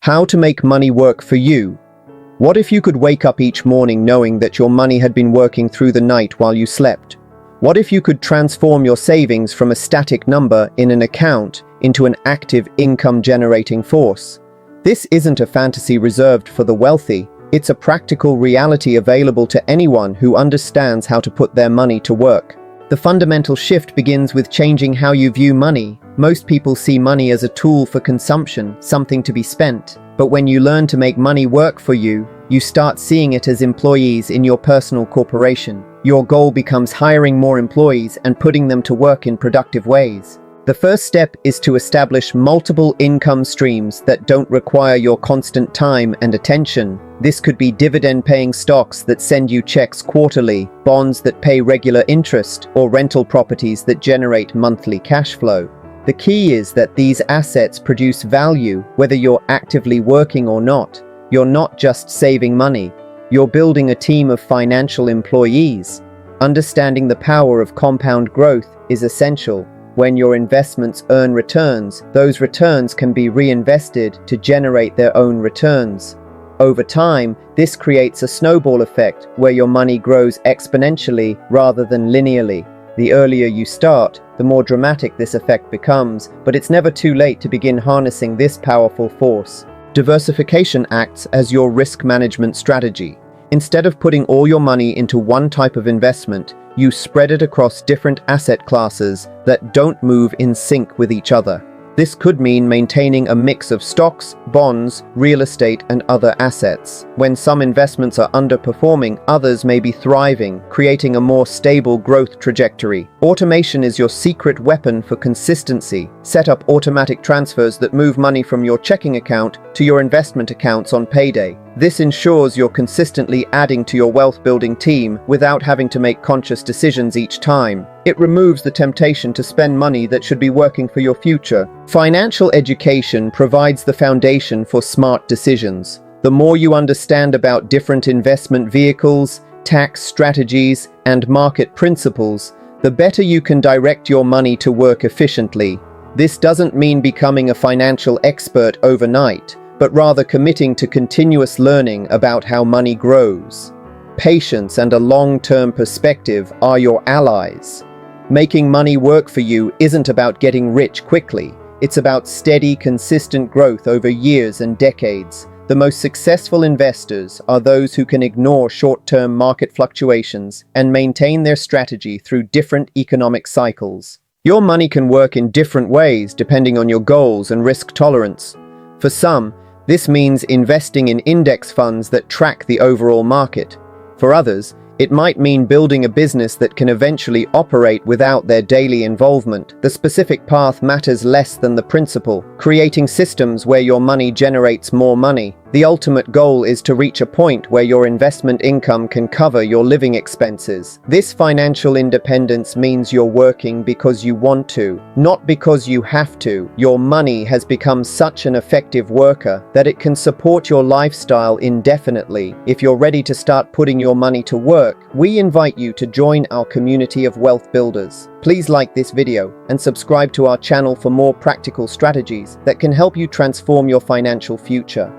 How to make money work for you. What if you could wake up each morning knowing that your money had been working through the night while you slept? What if you could transform your savings from a static number in an account into an active income-generating force? This isn't a fantasy reserved for the wealthy. It's a practical reality available to anyone who understands how to put their money to work. The fundamental shift begins with changing how you view money. Most people see money as a tool for consumption, something to be spent. But when you learn to make money work for you, you start seeing it as employees in your personal corporation. Your goal becomes hiring more employees and putting them to work in productive ways. The first step is to establish multiple income streams that don't require your constant time and attention. This could be dividend-paying stocks that send you checks quarterly, bonds that pay regular interest, or rental properties that generate monthly cash flow. The key is that these assets produce value whether you're actively working or not. You're not just saving money, you're building a team of financial employees. Understanding the power of compound growth is essential. When your investments earn returns, those returns can be reinvested to generate their own returns. Over time, this creates a snowball effect where your money grows exponentially rather than linearly. The earlier you start, the more dramatic this effect becomes, but it's never too late to begin harnessing this powerful force. Diversification acts as your risk management strategy. Instead of putting all your money into one type of investment, you spread it across different asset classes that don't move in sync with each other. This could mean maintaining a mix of stocks, bonds, real estate, and other assets. When some investments are underperforming, others may be thriving, creating a more stable growth trajectory. Automation is your secret weapon for consistency. Set up automatic transfers that move money from your checking account to your investment accounts on payday. This ensures you're consistently adding to your wealth-building team without having to make conscious decisions each time. It removes the temptation to spend money that should be working for your future. Financial education provides the foundation for smart decisions. The more you understand about different investment vehicles, tax strategies, and market principles, the better you can direct your money to work efficiently. This doesn't mean becoming a financial expert overnight, but rather committing to continuous learning about how money grows. Patience and a long-term perspective are your allies. Making money work for you isn't about getting rich quickly. It's about steady, consistent growth over years and decades. The most successful investors are those who can ignore short-term market fluctuations and maintain their strategy through different economic cycles. Your money can work in different ways depending on your goals and risk tolerance. For some, this means investing in index funds that track the overall market. For others, it might mean building a business that can eventually operate without their daily involvement. The specific path matters less than the principle. Creating systems where your money generates more money. The ultimate goal is to reach a point where your investment income can cover your living expenses. This financial independence means you're working because you want to, not because you have to. Your money has become such an effective worker that it can support your lifestyle indefinitely. If you're ready to start putting your money to work, we invite you to join our community of wealth builders. Please like this video and subscribe to our channel for more practical strategies that can help you transform your financial future.